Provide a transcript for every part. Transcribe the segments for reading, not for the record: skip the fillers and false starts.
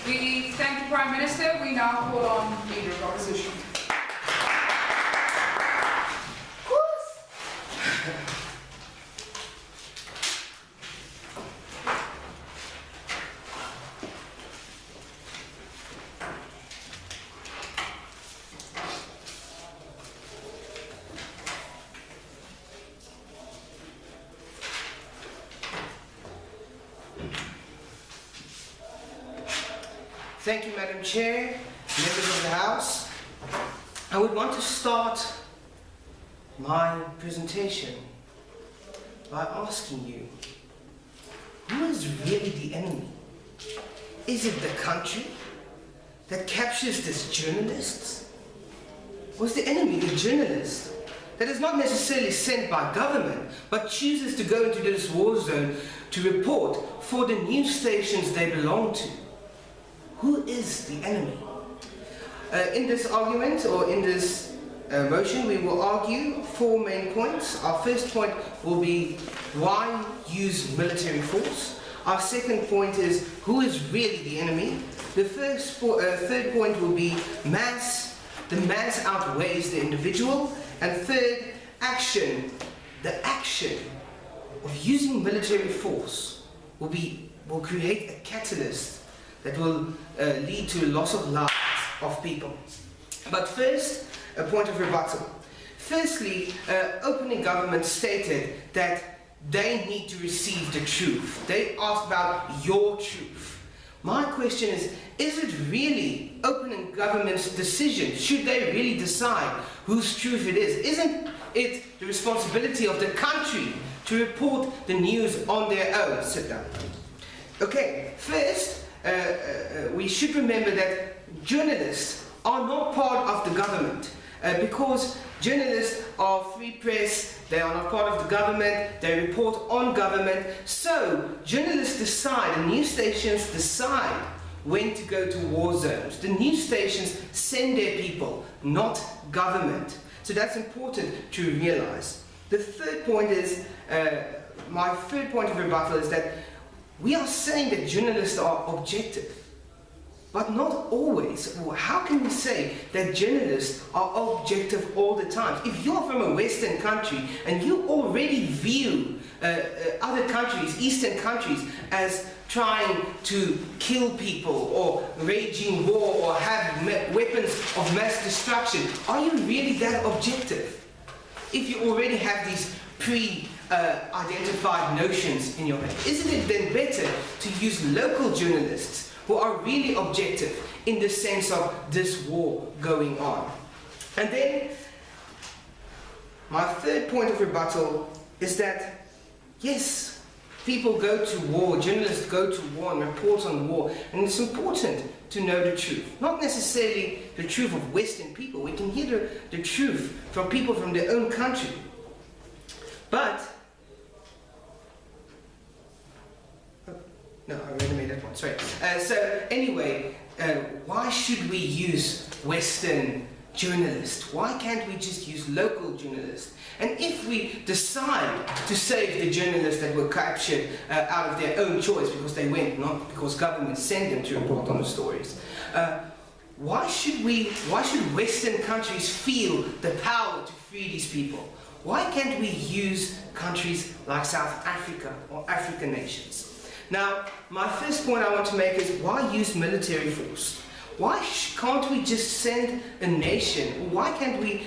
We thank the Prime Minister. We now call on Leader of Opposition. Thank you, Madam Chair, members of the House. I would want to start my presentation by asking you, who is really the enemy? Is it the country that captures these journalists? Or is the enemy the journalist that is not necessarily sent by government, but chooses to go into this war zone to report for the news stations they belong to? Who is the enemy? In this argument, or in this motion, we will argue 4 main points. Our first point will be why use military force. Our second point is who is really the enemy. The third point will be the mass outweighs the individual. And third, action. The action of using military force will create a catalyst that will lead to loss of lives of people. But first, a point of rebuttal. Firstly, opening government stated that they need to receive the truth. They asked about your truth. My question is it really opening government's decision? Should they really decide whose truth it is? Isn't it the responsibility of the country to report the news on their own? Sit down. Okay, first, we should remember that journalists are not part of the government because journalists are free press, they are not part of the government, they report on government. So journalists decide, and news stations decide when to go to war zones. The news stations send their people, not government. So that's important to realize. The third point is, my third point of rebuttal is that we are saying that journalists are objective, but not always. How can we say that journalists are objective all the time? If you're from a Western country and you already view other countries, Eastern countries, as trying to kill people or raging war or have weapons of mass destruction, are you really that objective? If you already have these identified notions in your head, isn't it then better to use local journalists who are really objective in the sense of this war going on? And then my third point of rebuttal is that yes, people go to war, journalists go to war and report on war, and it's important to know the truth. Not necessarily the truth of Western people. We can hear the truth from people from their own country. But no, I already made that one, sorry. So anyway, why should we use Western journalists? Why can't we just use local journalists? And if we decide to save the journalists that were captured out of their own choice because they went, not because government sent them to report on the stories, why should Western countries feel the power to free these people? Why can't we use countries like South Africa or African nations? Now, my first point I want to make is why use military force? Why can't we just send a nation? Why can't we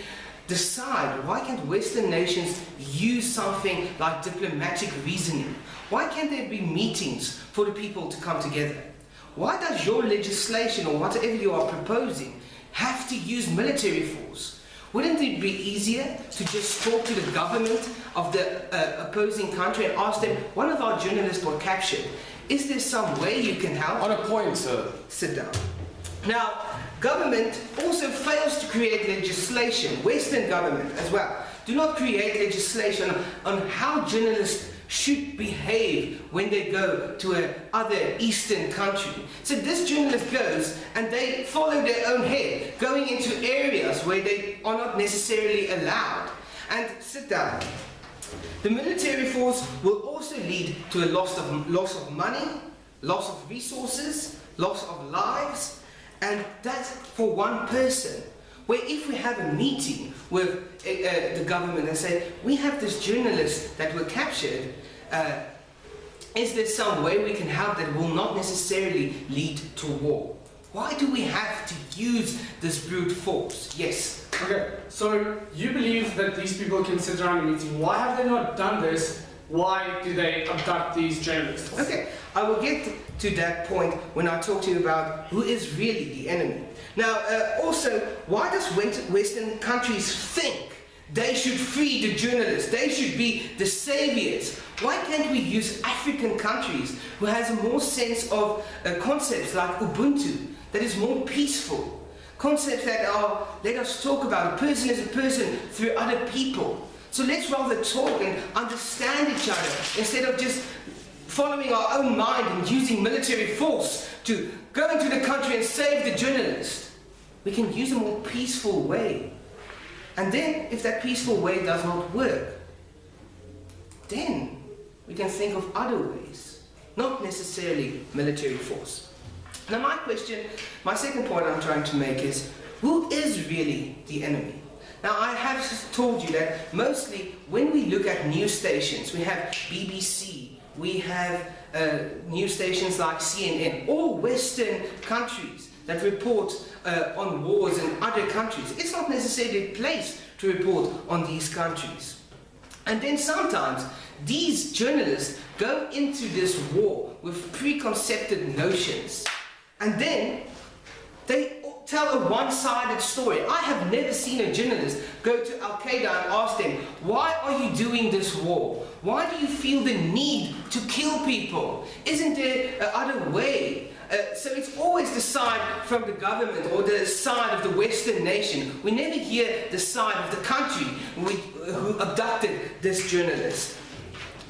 decide? Why can't Western nations use something like diplomatic reasoning? Why can't there be meetings for the people to come together? Why does your legislation or whatever you are proposing have to use military force? Wouldn't it be easier to just talk to the government of the opposing country and ask them, one of our journalists were captured. Is there some way you can help? On a point, sir. Sit down. Now, government also fails to create legislation, Western government as well. Do not create legislation on how journalists should behave when they go to another Eastern country. So this journalist goes and they follow their own head, going into areas where they are not necessarily allowed. And sit down. The military force will also lead to a loss of money, loss of resources, loss of lives, and that's for one person. Where if we have a meeting with the government and say, we have this journalist that were captured, is there some way we can help that will not necessarily lead to war? Why do we have to use this brute force? Yes. Okay, so you believe that these people can sit around a meeting. Why have they not done this? Why do they abduct these journalists? Okay, I will get to that point when I talk to you about who is really the enemy. Now, also, why does Western countries think they should free the journalists? They should be the saviors. Why can't we use African countries who has a more sense of concepts like Ubuntu that is more peaceful? Concepts that are, let us talk about a person as a person through other people. So let's rather talk and understand each other instead of just following our own mind and using military force to go into the country and save the journalist. We can use a more peaceful way. And then, if that peaceful way does not work, then we can think of other ways, not necessarily military force. Now my second point I'm trying to make is, who is really the enemy? Now I have told you that mostly when we look at news stations, we have BBC, we have news stations like CNN, all Western countries that report on wars in other countries. It's not necessarily a place to report on these countries. And then sometimes these journalists go into this war with preconceived notions. And then they tell a one-sided story. I have never seen a journalist go to Al-Qaeda and ask them, why are you doing this war? Why do you feel the need to kill people? Isn't there another way? So it's always the side from the government or the side of the Western nation. We never hear the side of the country who abducted this journalist.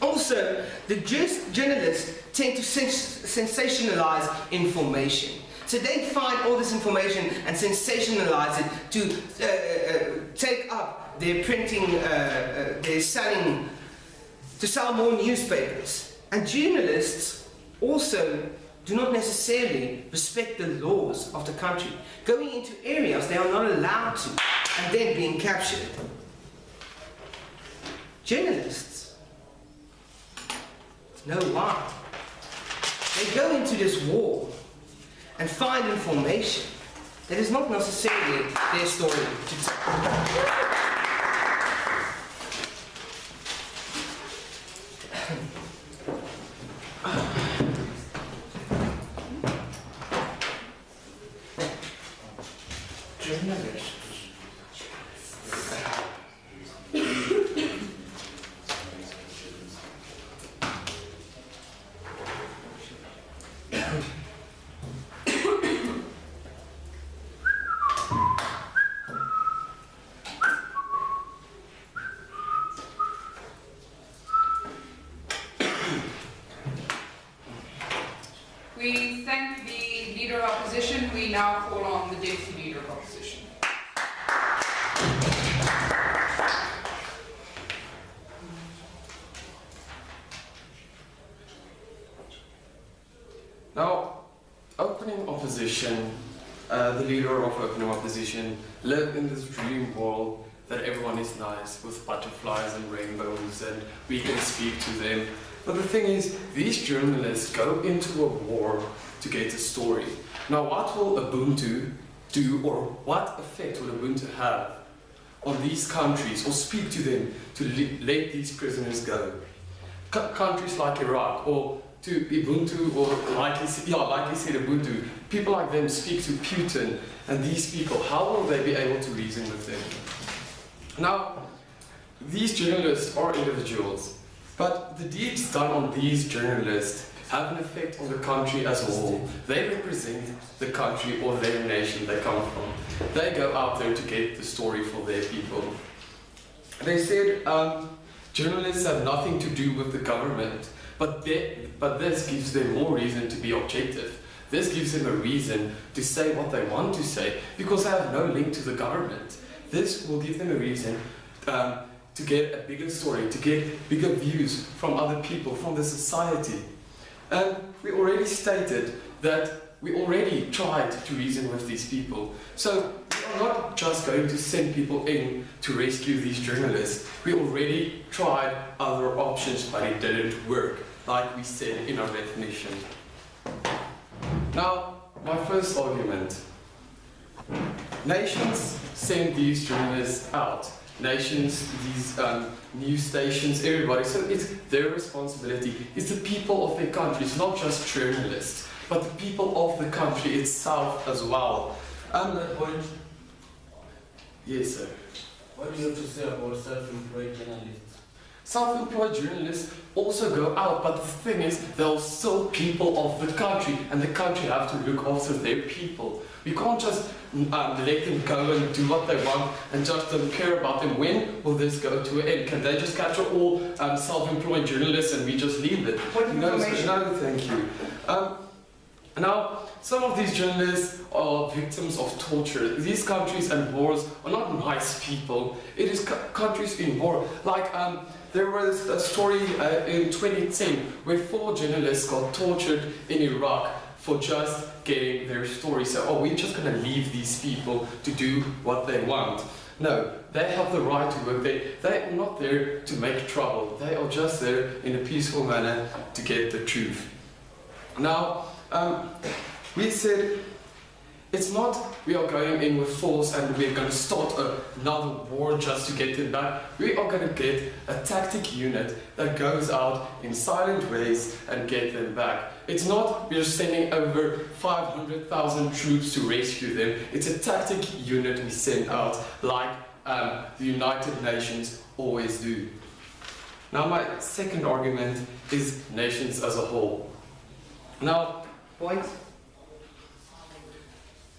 Also, the journalists tend to sensationalize information. So they find all this information and sensationalize it to take up their printing, their selling, to sell more newspapers. And journalists also do not necessarily respect the laws of the country, going into areas they are not allowed to, and then being captured. Journalists know why. They go into this war and find information that is not necessarily their story to tell. We thank the Leader of Opposition. We now call on the Deputy Leader of Opposition. Now, opening opposition, the leader of opening opposition lived in this dream world that everyone is nice with butterflies and rainbows and we can speak to them. But the thing is, these journalists go into a war to get a story. Now, what will Ubuntu do, or what effect will Ubuntu have on these countries, or speak to them to let these prisoners go? Countries like Iraq, or to Ubuntu, or like you said, Ubuntu, people like them speak to Putin, and these people, how will they be able to reason with them? Now, these journalists are individuals. But the deeds done on these journalists have an effect on the country as a whole. They represent the country or their nation they come from. They go out there to get the story for their people. They said journalists have nothing to do with the government, but this gives them more reason to be objective. This gives them a reason to say what they want to say because they have no link to the government. This will give them a reason to get a bigger story, to get bigger views from other people, from the society. And we already stated that we already tried to reason with these people. So we are not just going to send people in to rescue these journalists. We already tried other options, but it didn't work, like we said in our definition. Now, my first argument. Nations send these journalists out. Nations, these news stations, everybody. So it's their responsibility. It's the people of their countries, not just journalists, but the people of the country itself as well. On that point, Yes, sir. what do you have to say about self-employed journalists? Self-employed journalists also go out, but the thing is, they're still people of the country, and the country have to look after their people. We can't just let them go and do what they want and just don't care about them. When will this go to an end? Can they just capture all self-employed journalists and we just leave it? No, thank you. Now, some of these journalists are victims of torture. These countries and wars are not nice people. It is countries in war. Like, there was a story in 2010 where 4 journalists got tortured in Iraq for just getting their story. So, oh, we're just going to leave these people to do what they want. No, they have the right to work there. They are not there to make trouble. They are just there in a peaceful manner to get the truth. Now, we said it's not we are going in with force and we're going to start another war just to get them back. We are going to get a tactic unit that goes out in silent ways and get them back. It's not we're sending over 500,000 troops to rescue them. It's a tactic unit we send out like the United Nations always do. Now my second argument is nations as a whole. Now, Point.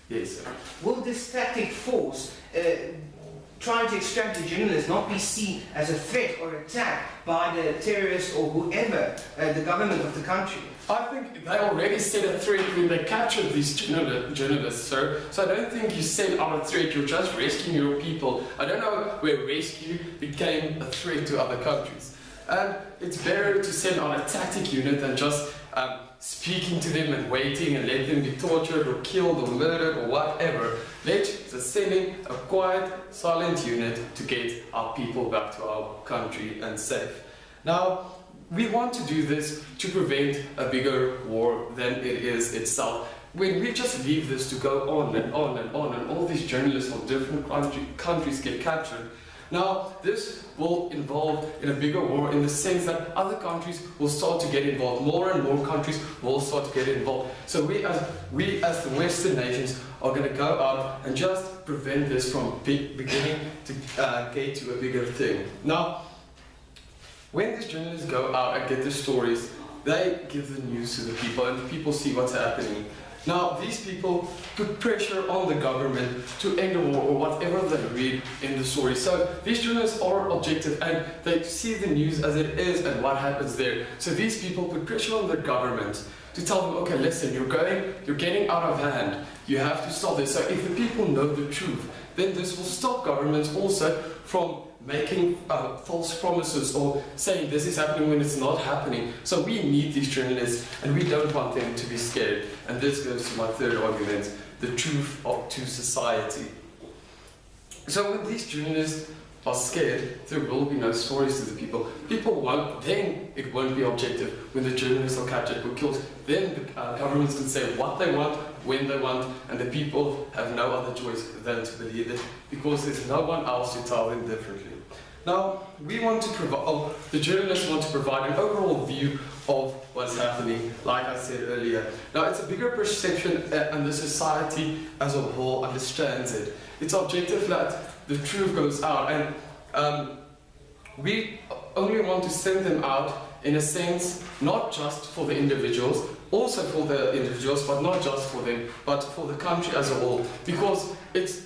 yes, sir. Will this tactic force trying to extract the journalists not be seen as a threat or attack by the terrorists or whoever, the government of the country? I think they already set a threat when they captured these journalists, sir. So I don't think you send out a threat, you're just rescuing your people. I don't know where rescue became a threat to other countries. And it's better to send out a tactic unit than just speaking to them and waiting and let them be tortured or killed or murdered or whatever. Let's just send in a quiet, silent unit to get our people back to our country and safe. Now, we want to do this to prevent a bigger war than it is itself. When we just leave this to go on and on and on and all these journalists from different countries get captured, now this will involve in a bigger war in the sense that other countries will start to get involved. More and more countries will start to get involved. So we as the Western nations are going to go out and just prevent this from beginning to get to a bigger thing. Now, when these journalists go out and get the stories, they give the news to the people and the people see what's happening. Now, these people put pressure on the government to end the war or whatever they read in the story. So these journalists are objective and they see the news as it is and what happens there. So these people put pressure on the government to tell them, okay, listen, you're getting out of hand. You have to stop this. So if the people know the truth, then this will stop governments also from making false promises or saying this is happening when it's not happening. So we need these journalists and we don't want them to be scared. And this goes to my third argument, the truth to society. So when these journalists are scared, there will be no stories to the people. People won't, then it won't be objective. When the journalists are captured or killed, then the governments can say what they want, when they want, and the people have no other choice than to believe it because there's no one else to tell them differently. Now, we want to provide, the journalists want to provide an overall view of what's happening, like I said earlier. Now, it's a bigger perception and the society as a whole understands it. It's objective that the truth goes out and we only want to send them out in a sense, not just for the individuals, also for the individuals, but not just for them, but for the country as a whole, because it's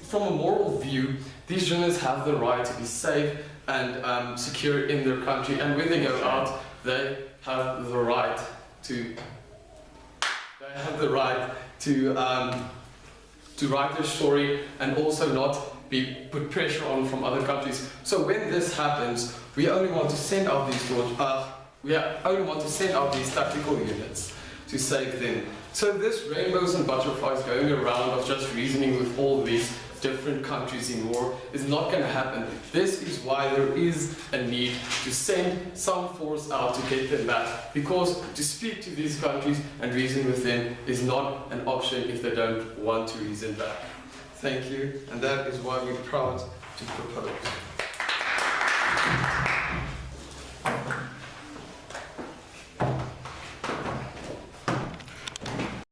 from a moral view, these journalists have the right to be safe and secure in their country, and when they go out, they have the right to write their story and also not be put pressure on from other countries. So when this happens, we only want to send out these We only want to send out these tactical units to save them. So this rainbows and butterflies going around of just reasoning with all these different countries in war is not going to happen. This is why there is a need to send some force out to get them back, because to speak to these countries and reason with them is not an option if they don't want to reason back. Thank you, and that is why we're proud to propose.